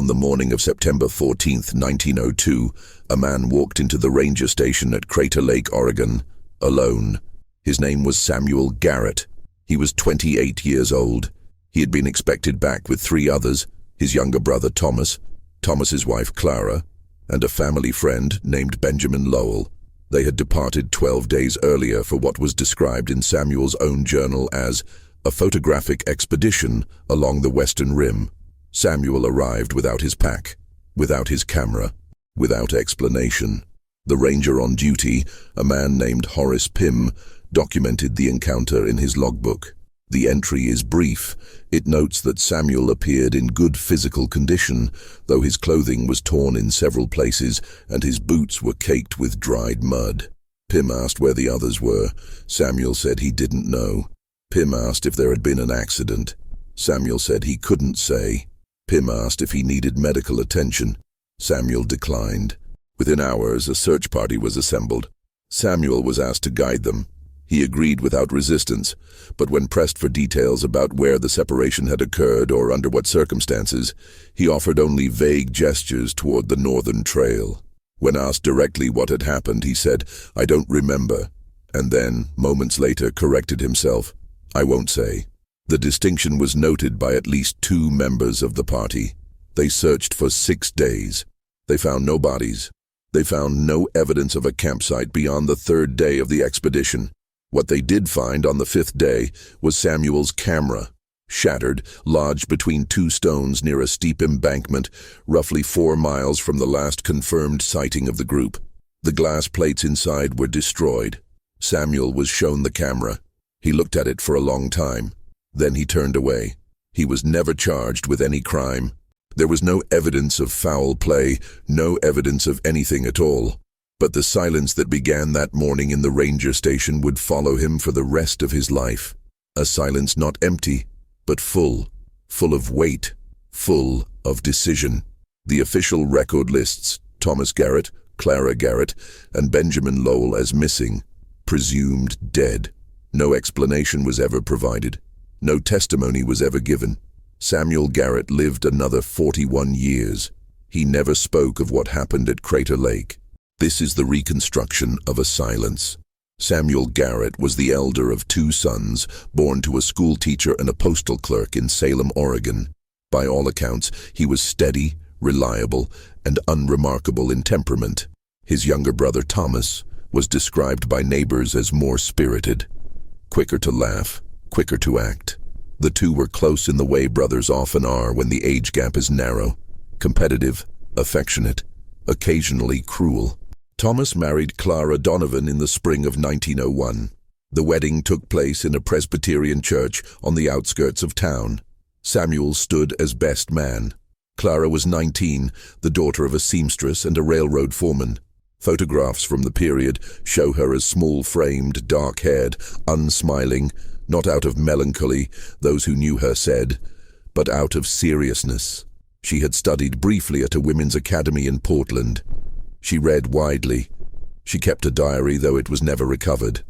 On the morning of September 14th, 1902, a man walked into the ranger station at Crater Lake, Oregon, alone. His name was Samuel Garrett. He was 28 years old. He had been expected back with 3 others, his younger brother Thomas, Thomas's wife Clara, and a family friend named Benjamin Lowell. They had departed 12 days earlier for what was described in Samuel's own journal as a photographic expedition along the western rim. Samuel arrived without his pack, without his camera, without explanation. The ranger on duty, a man named Horace Pym, documented the encounter in his logbook. The entry is brief. It notes that Samuel appeared in good physical condition, though his clothing was torn in several places and his boots were caked with dried mud. Pym asked where the others were. Samuel said he didn't know. Pym asked if there had been an accident. Samuel said he couldn't say. Pym asked if he needed medical attention. Samuel declined. Within hours, a search party was assembled. Samuel was asked to guide them. He agreed without resistance, but when pressed for details about where the separation had occurred or under what circumstances, he offered only vague gestures toward the northern trail. When asked directly what had happened, he said, "I don't remember," and then, moments later, corrected himself, "I won't say." The distinction was noted by at least 2 members of the party. They searched for 6 days. They found no bodies. They found no evidence of a campsite beyond the 3rd day of the expedition. What they did find on the 5th day was Samuel's camera, shattered, lodged between 2 stones near a steep embankment, roughly 4 miles from the last confirmed sighting of the group. The glass plates inside were destroyed. Samuel was shown the camera. He looked at it for a long time. Then he turned away. He was never charged with any crime. There was no evidence of foul play, no evidence of anything at all. But the silence that began that morning in the ranger station would follow him for the rest of his life. A silence not empty, but full of weight, full of decision. The official record lists Thomas Garrett, Clara Garrett, and Benjamin Lowell as missing, presumed dead. No explanation was ever provided. No testimony was ever given. Samuel Garrett lived another 41 years. He never spoke of what happened at Crater Lake. This is the reconstruction of a silence. Samuel Garrett was the elder of 2 sons, born to a school teacher and a postal clerk in Salem, Oregon. By all accounts, he was steady, reliable, and unremarkable in temperament. His younger brother Thomas was described by neighbors as more spirited, quicker to laugh, quicker to act. The 2 were close in the way brothers often are when the age gap is narrow, competitive, affectionate, occasionally cruel. Thomas married Clara Donovan in the spring of 1901. The wedding took place in a Presbyterian church on the outskirts of town. Samuel stood as best man. Clara was 19, the daughter of a seamstress and a railroad foreman. Photographs from the period show her as small-framed, dark-haired, unsmiling, not out of melancholy, those who knew her said, but out of seriousness. She had studied briefly at a women's academy in Portland. She read widely. She kept a diary, though it was never recovered.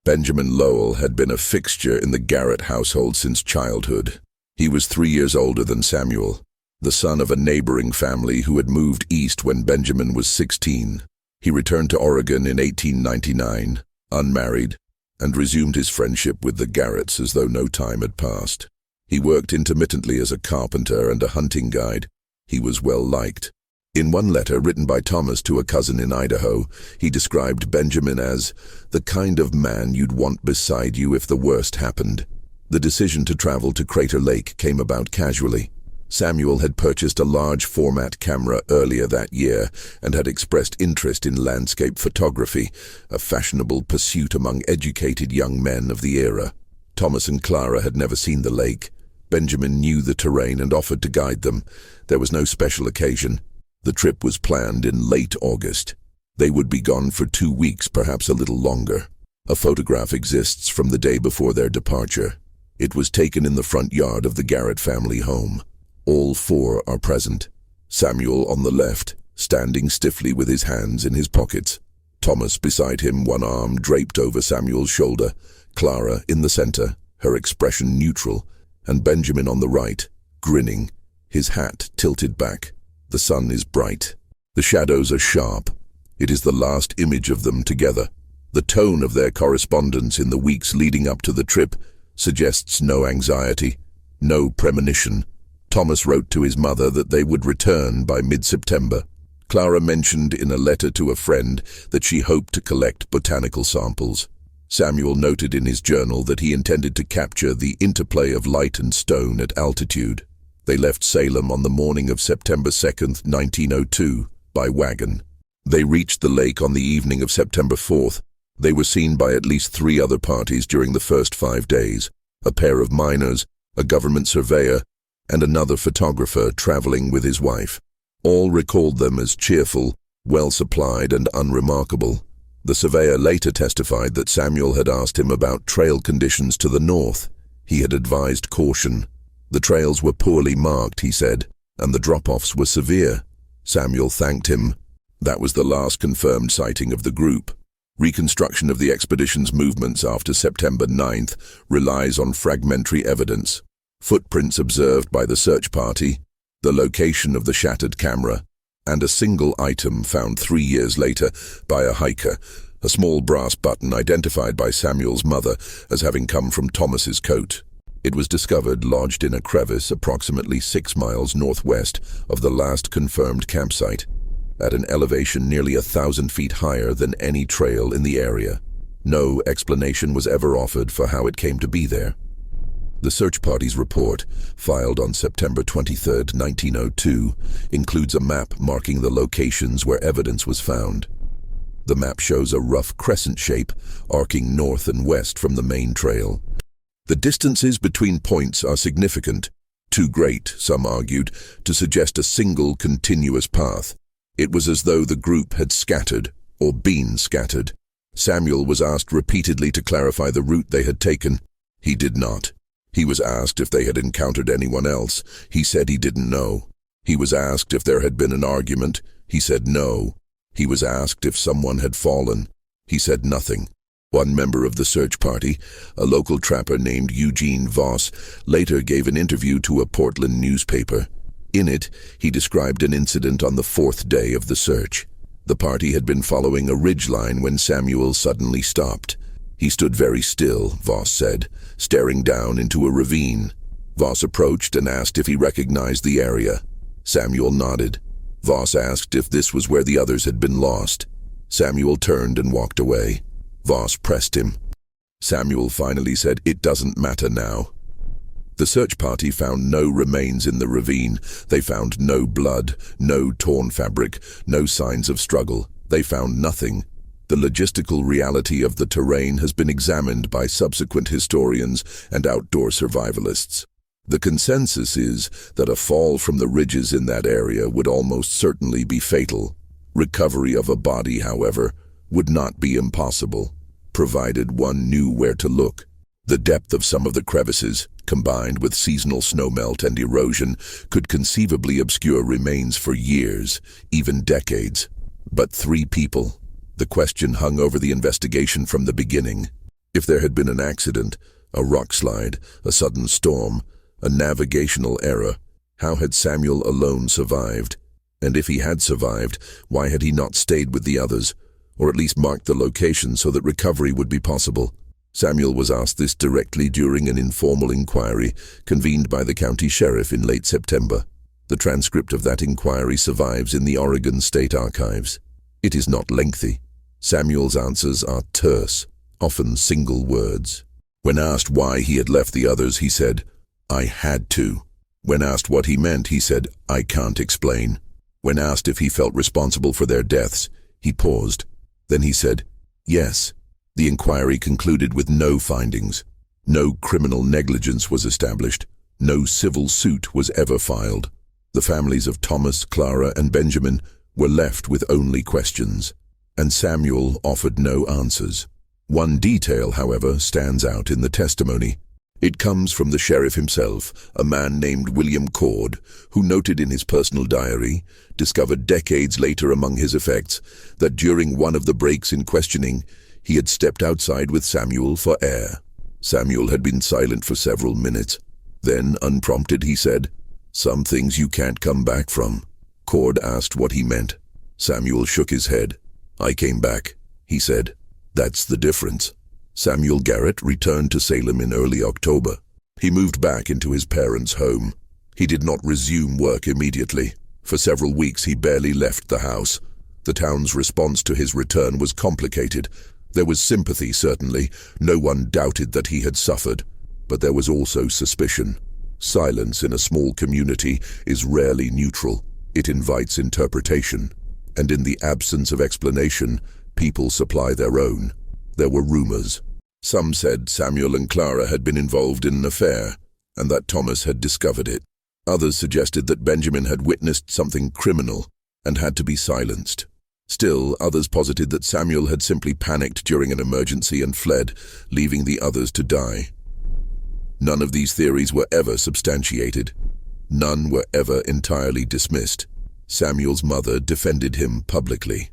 Benjamin Lowell had been a fixture in the Garrett household since childhood. He was 3 years older than Samuel, the son of a neighboring family who had moved east when Benjamin was 16. He returned to Oregon in 1899, unmarried, and resumed his friendship with the Garretts as though no time had passed. He worked intermittently as a carpenter and a hunting guide. He was well liked. In one letter written by Thomas to a cousin in Idaho, he described Benjamin as the kind of man you'd want beside you if the worst happened. The decision to travel to Crater Lake came about casually. Samuel had purchased a large format camera earlier that year and had expressed interest in landscape photography, a fashionable pursuit among educated young men of the era. Thomas and Clara had never seen the lake. Benjamin knew the terrain and offered to guide them. There was no special occasion. The trip was planned in late August. They would be gone for 2 weeks, perhaps a little longer. A photograph exists from the day before their departure. It was taken in the front yard of the Garrett family home. All 4 are present. Samuel on the left, standing stiffly with his hands in his pockets. Thomas beside him, one arm draped over Samuel's shoulder. Clara in the center, her expression neutral, and Benjamin on the right, grinning, his hat tilted back. The sun is bright. The shadows are sharp. It is the last image of them together. The tone of their correspondence in the weeks leading up to the trip suggests no anxiety, no premonition. Thomas wrote to his mother that they would return by mid-September. Clara mentioned in a letter to a friend that she hoped to collect botanical samples. Samuel noted in his journal that he intended to capture the interplay of light and stone at altitude. They left Salem on the morning of September 2nd, 1902, by wagon. They reached the lake on the evening of September 4th. They were seen by at least 3 other parties during the first 5 days, a pair of miners, a government surveyor, and another photographer traveling with his wife. All recalled them as cheerful, well-supplied, and unremarkable. The surveyor later testified that Samuel had asked him about trail conditions to the north. He had advised caution. The trails were poorly marked, he said, and the drop-offs were severe. Samuel thanked him. That was the last confirmed sighting of the group. Reconstruction of the expedition's movements after September 9th relies on fragmentary evidence. Footprints observed by the search party, the location of the shattered camera, and a single item found 3 years later by a hiker, a small brass button identified by Samuel's mother as having come from Thomas's coat. It was discovered lodged in a crevice approximately 6 miles northwest of the last confirmed campsite, at an elevation nearly 1,000 feet higher than any trail in the area. No explanation was ever offered for how it came to be there. The search party's report, filed on September 23, 1902, includes a map marking the locations where evidence was found. The map shows a rough crescent shape, arcing north and west from the main trail. The distances between points are significant, too great, some argued, to suggest a single continuous path. It was as though the group had scattered, or been scattered. Samuel was asked repeatedly to clarify the route they had taken. He did not. He was asked if they had encountered anyone else. He said he didn't know. He was asked if there had been an argument. He said no. He was asked if someone had fallen. He said nothing. One member of the search party, a local trapper named Eugene Voss, later gave an interview to a Portland newspaper. In it, he described an incident on the 4th day of the search. The party had been following a ridgeline when Samuel suddenly stopped. He stood very still, Voss said, staring down into a ravine. Voss approached and asked if he recognized the area. Samuel nodded. Voss asked if this was where the others had been lost. Samuel turned and walked away. Voss pressed him. Samuel finally said, "It doesn't matter now." The search party found no remains in the ravine. They found no blood, no torn fabric, no signs of struggle. They found nothing. The logistical reality of the terrain has been examined by subsequent historians and outdoor survivalists. The consensus is that a fall from the ridges in that area would almost certainly be fatal. Recovery of a body, however, would not be impossible, provided one knew where to look. The depth of some of the crevices, combined with seasonal snowmelt and erosion, could conceivably obscure remains for years, even decades. But 3 people. The question hung over the investigation from the beginning. If there had been an accident, a rock slide, a sudden storm, a navigational error, how had Samuel alone survived? And if he had survived, why had he not stayed with the others, or at least marked the location so that recovery would be possible? Samuel was asked this directly during an informal inquiry convened by the county sheriff in late September. The transcript of that inquiry survives in the Oregon State Archives. It is not lengthy. Samuel's answers are terse, often single words. When asked why he had left the others, he said, "I had to." When asked what he meant, he said, "I can't explain." When asked if he felt responsible for their deaths, he paused. Then he said, "Yes." The inquiry concluded with no findings. No criminal negligence was established. No civil suit was ever filed. The families of Thomas, Clara, and Benjamin were left with only questions, and Samuel offered no answers. One detail, however, stands out in the testimony. It comes from the sheriff himself, a man named William Cord, who noted in his personal diary, discovered decades later among his effects, that during one of the breaks in questioning, he had stepped outside with Samuel for air. Samuel had been silent for several minutes. Then, unprompted, he said, Some things you can't come back from. Cord asked what he meant. Samuel shook his head. I came back, he said. That's the difference. Samuel Garrett returned to Salem in early October. He moved back into his parents' home. He did not resume work immediately. For several weeks he barely left the house. The town's response to his return was complicated. There was sympathy, certainly. No one doubted that he had suffered. But there was also suspicion. Silence in a small community is rarely neutral. It invites interpretation. And in the absence of explanation, people supply their own. There were rumors. Some said Samuel and Clara had been involved in an affair, and that Thomas had discovered it. Others suggested that Benjamin had witnessed something criminal and had to be silenced. Still, others posited that Samuel had simply panicked during an emergency and fled, leaving the others to die. None of these theories were ever substantiated. None were ever entirely dismissed. Samuel's mother defended him publicly.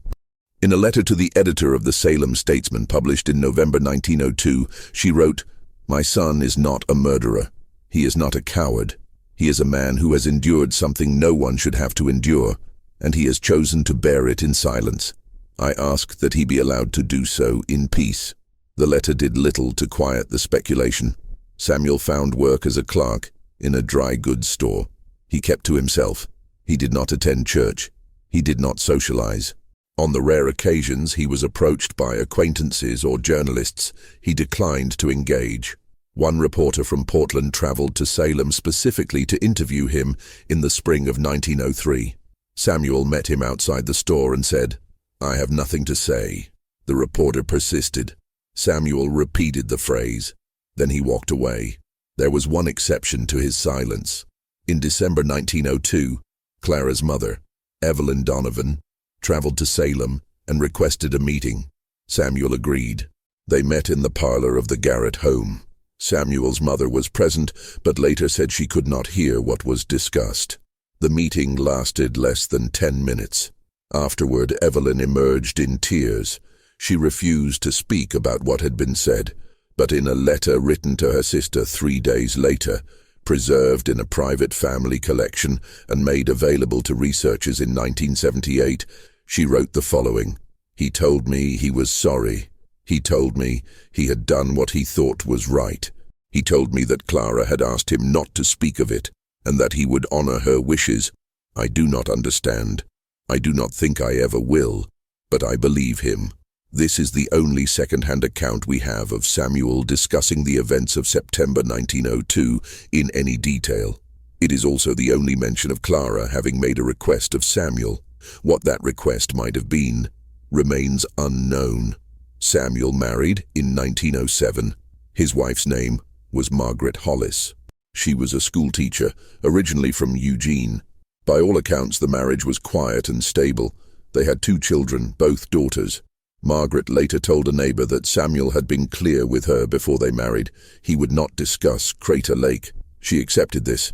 In a letter to the editor of the Salem Statesman published in November 1902, she wrote, "My son is not a murderer. He is not a coward. He is a man who has endured something no one should have to endure, and he has chosen to bear it in silence. I ask that he be allowed to do so in peace." The letter did little to quiet the speculation. Samuel found work as a clerk in a dry goods store. He kept to himself. He did not attend church. He did not socialize. On the rare occasions he was approached by acquaintances or journalists, he declined to engage. One reporter from Portland traveled to Salem specifically to interview him in the spring of 1903. Samuel met him outside the store and said, "I have nothing to say." The reporter persisted. Samuel repeated the phrase. Then he walked away. There was one exception to his silence. In December 1902, Clara's mother, Evelyn Donovan, traveled to Salem and requested a meeting. Samuel agreed. They met in the parlor of the Garrett home. Samuel's mother was present, but later said she could not hear what was discussed. The meeting lasted less than 10 minutes. Afterward, Evelyn emerged in tears. She refused to speak about what had been said, but in a letter written to her sister 3 days later, preserved in a private family collection and made available to researchers in 1978, she wrote the following. "He told me he was sorry. He told me he had done what he thought was right. He told me that Clara had asked him not to speak of it, and that he would honor her wishes. I do not understand. I do not think I ever will, but I believe him." This is the only second-hand account we have of Samuel discussing the events of September 1902 in any detail. It is also the only mention of Clara having made a request of Samuel. What that request might have been remains unknown. Samuel married in 1907. His wife's name was Margaret Hollis. She was a schoolteacher, originally from Eugene. By all accounts, the marriage was quiet and stable. They had 2 children, both daughters. Margaret later told a neighbor that Samuel had been clear with her before they married. He would not discuss Crater Lake. She accepted this.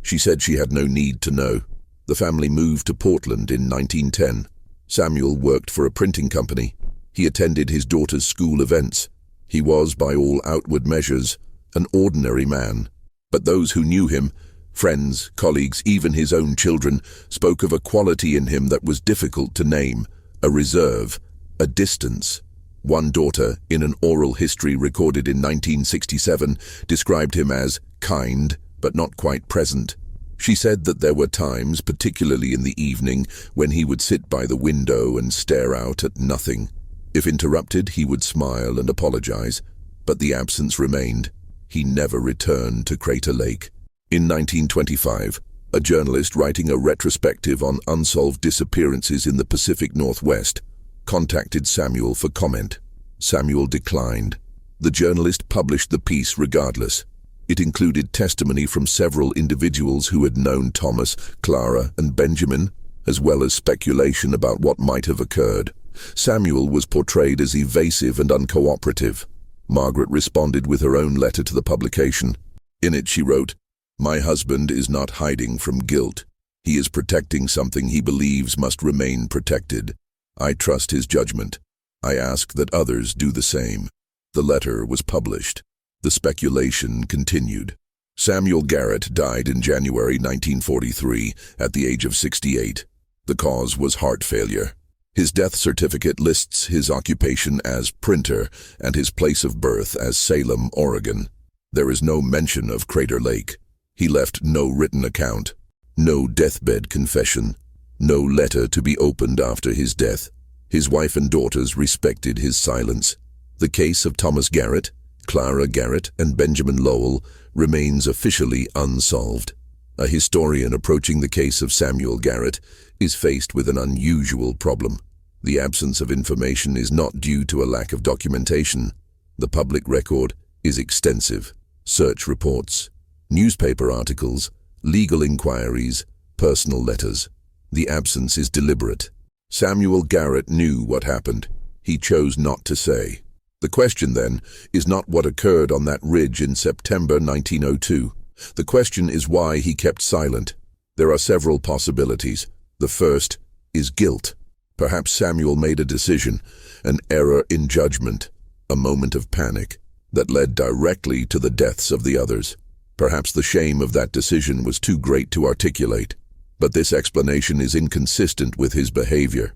She said she had no need to know. The family moved to Portland in 1910. Samuel worked for a printing company. He attended his daughter's school events. He was, by all outward measures, an ordinary man. But those who knew him, friends, colleagues, even his own children, spoke of a quality in him that was difficult to name, a reserve, a distance. One daughter, in an oral history recorded in 1967, described him as kind, but not quite present. She said that there were times, particularly in the evening, when he would sit by the window and stare out at nothing. If interrupted, he would smile and apologize, but the absence remained. He never returned to Crater Lake. In 1925, a journalist writing a retrospective on unsolved disappearances in the Pacific Northwest contacted Samuel for comment. Samuel declined. The journalist published the piece regardless. It included testimony from several individuals who had known Thomas, Clara, and Benjamin, as well as speculation about what might have occurred. Samuel was portrayed as evasive and uncooperative. Margaret responded with her own letter to the publication. In it she wrote, "My husband is not hiding from guilt. He is protecting something he believes must remain protected. I trust his judgment. I ask that others do the same." The letter was published. The speculation continued. Samuel Garrett died in January 1943 at the age of 68. The cause was heart failure. His death certificate lists his occupation as printer and his place of birth as Salem, Oregon. There is no mention of Crater Lake. He left no written account, no deathbed confession, no letter to be opened after his death. His wife and daughters respected his silence. The case of Thomas Garrett, Clara Garrett, and Benjamin Lowell remains officially unsolved. A historian approaching the case of Samuel Garrett is faced with an unusual problem. The absence of information is not due to a lack of documentation. The public record is extensive. Search reports, newspaper articles, legal inquiries, personal letters. The absence is deliberate. Samuel Garrett knew what happened. He chose not to say. The question, then, is not what occurred on that ridge in September 1902. The question is why he kept silent. There are several possibilities. The first is guilt. Perhaps Samuel made a decision, an error in judgment, a moment of panic that led directly to the deaths of the others. Perhaps the shame of that decision was too great to articulate, but this explanation is inconsistent with his behavior.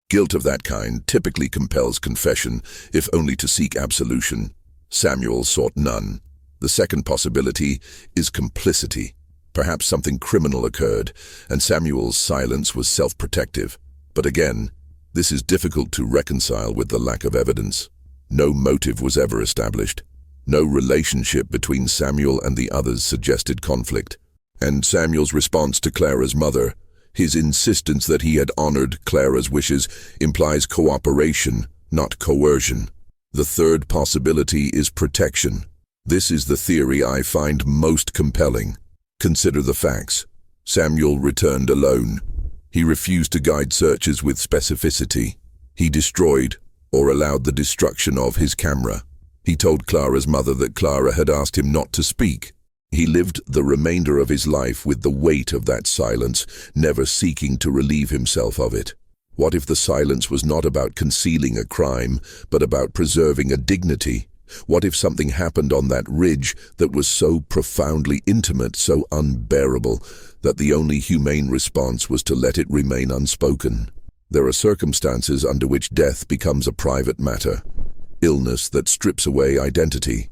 Guilt of that kind typically compels confession, if only to seek absolution. Samuel sought none. The second possibility is complicity. Perhaps something criminal occurred, and Samuel's silence was self-protective. But again, this is difficult to reconcile with the lack of evidence. No motive was ever established. No relationship between Samuel and the others suggested conflict. And Samuel's response to Clara's mother, his insistence that he had honored Clara's wishes, implies cooperation, not coercion. The third possibility is protection. This is the theory I find most compelling. Consider the facts. Samuel returned alone. He refused to guide searches with specificity. He destroyed, or allowed the destruction of, his camera. He told Clara's mother that Clara had asked him not to speak. He lived the remainder of his life with the weight of that silence, never seeking to relieve himself of it. What if the silence was not about concealing a crime, but about preserving a dignity? What if something happened on that ridge that was so profoundly intimate, so unbearable, that the only humane response was to let it remain unspoken? There are circumstances under which death becomes a private matter. Illness that strips away identity.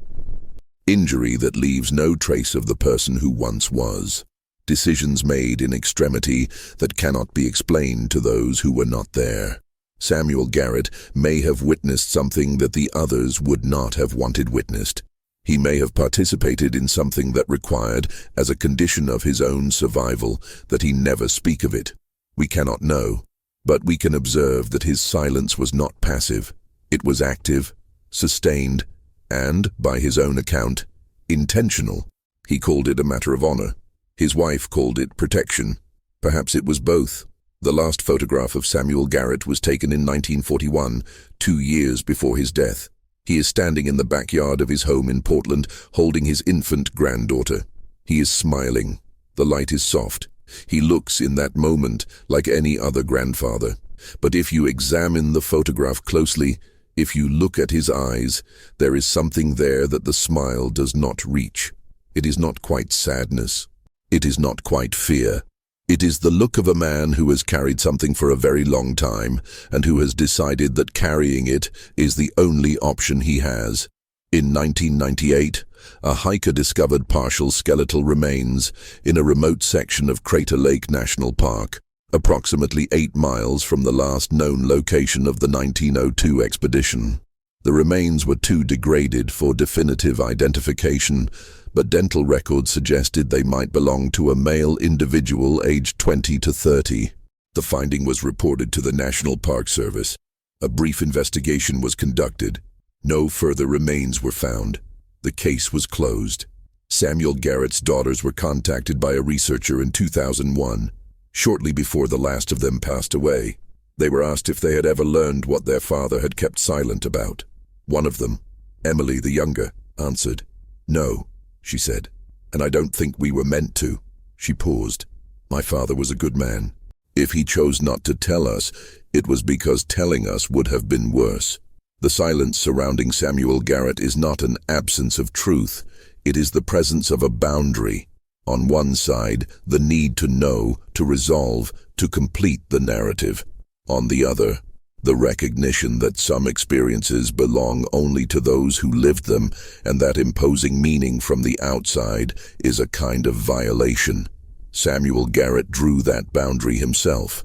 Injury that leaves no trace of the person who once was. Decisions made in extremity that cannot be explained to those who were not there. Samuel Garrett may have witnessed something that the others would not have wanted witnessed. He may have participated in something that required, as a condition of his own survival, that he never speak of it. We cannot know, but we can observe that his silence was not passive. It was active, sustained, and, by his own account, intentional. He called it a matter of honor. His wife called it protection. Perhaps it was both. The last photograph of Samuel Garrett was taken in 1941, 2 years before his death. He is standing in the backyard of his home in Portland, holding his infant granddaughter. He is smiling. The light is soft. He looks in that moment like any other grandfather. But if you examine the photograph closely, if you look at his eyes, there is something there that the smile does not reach. It is not quite sadness. It is not quite fear. It is the look of a man who has carried something for a very long time and who has decided that carrying it is the only option he has. In 1998, a hiker discovered partial skeletal remains in a remote section of Crater Lake National Park, approximately 8 miles from the last known location of the 1902 expedition. The remains were too degraded for definitive identification, but dental records suggested they might belong to a male individual aged 20 to 30. The finding was reported to the National Park Service. A brief investigation was conducted. No further remains were found. The case was closed. Samuel Garrett's daughters were contacted by a researcher in 2001. Shortly before the last of them passed away, they were asked if they had ever learned what their father had kept silent about. One of them, Emily the younger, answered, "No," she said, "and I don't think we were meant to." She paused. "My father was a good man. If he chose not to tell us, it was because telling us would have been worse." The silence surrounding Samuel Garrett is not an absence of truth. It is the presence of a boundary. On one side, the need to know, to resolve, to complete the narrative. On the other, the recognition that some experiences belong only to those who lived them, and that imposing meaning from the outside is a kind of violation. Samuel Garrett drew that boundary himself.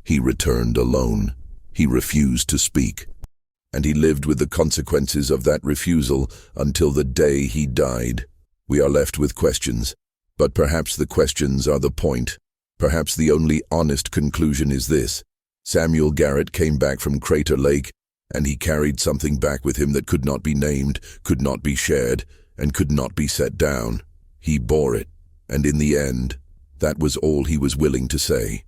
He returned alone. He refused to speak. And he lived with the consequences of that refusal until the day he died. We are left with questions, but perhaps the questions are the point. Perhaps the only honest conclusion is this. Samuel Garrett came back from Crater Lake, and he carried something back with him that could not be named, could not be shared, and could not be set down. He bore it, and in the end, that was all he was willing to say.